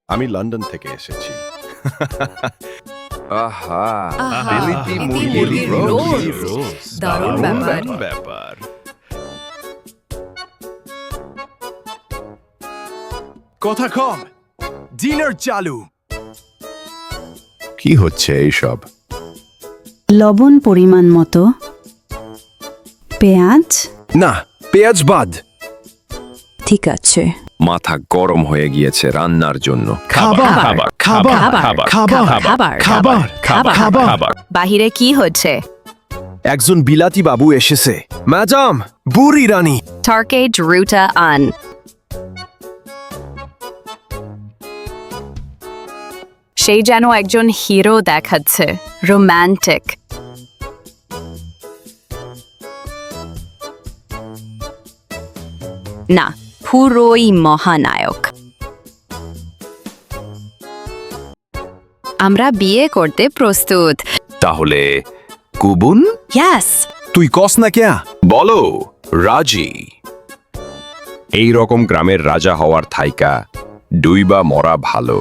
আমি লন্ডন থেকে এসেছি। আহা, আহা, বিলিতি বিলিতি মুরগির মুরগির রোস্ট। রোস্ট। দারুণ ব্যাপার। কথা কম, ডিনার চালু। কি হচ্ছে এইসব? লবণ পরিমাণ মতো, পেঁয়াজ, না, পেঁয়াজ বাদ। ঠিক আছে, মাথা গরম হয়ে গিয়েছে রান্নার জন্য। খাবার, খাবার, খাবার। বাহিরে কি হচ্ছে? একজন বিলাতি বাবু এসেছে। ম্যাডাম, বুড়ি রানী। Turkey Ruta on. সেই যেন একজন হিরো দেখাচ্ছে, রোম্যান্টিক। না, পুরোই মহানায়ক। আমরা বিয়ে করতে প্রস্তুত। তাহলে কুবুন, ইয়াস, তুই কস না কেয়া? বলো, রাজি। এই রকম গ্রামের রাজা হওয়ার থাইকা ডুইবা মরা ভালো।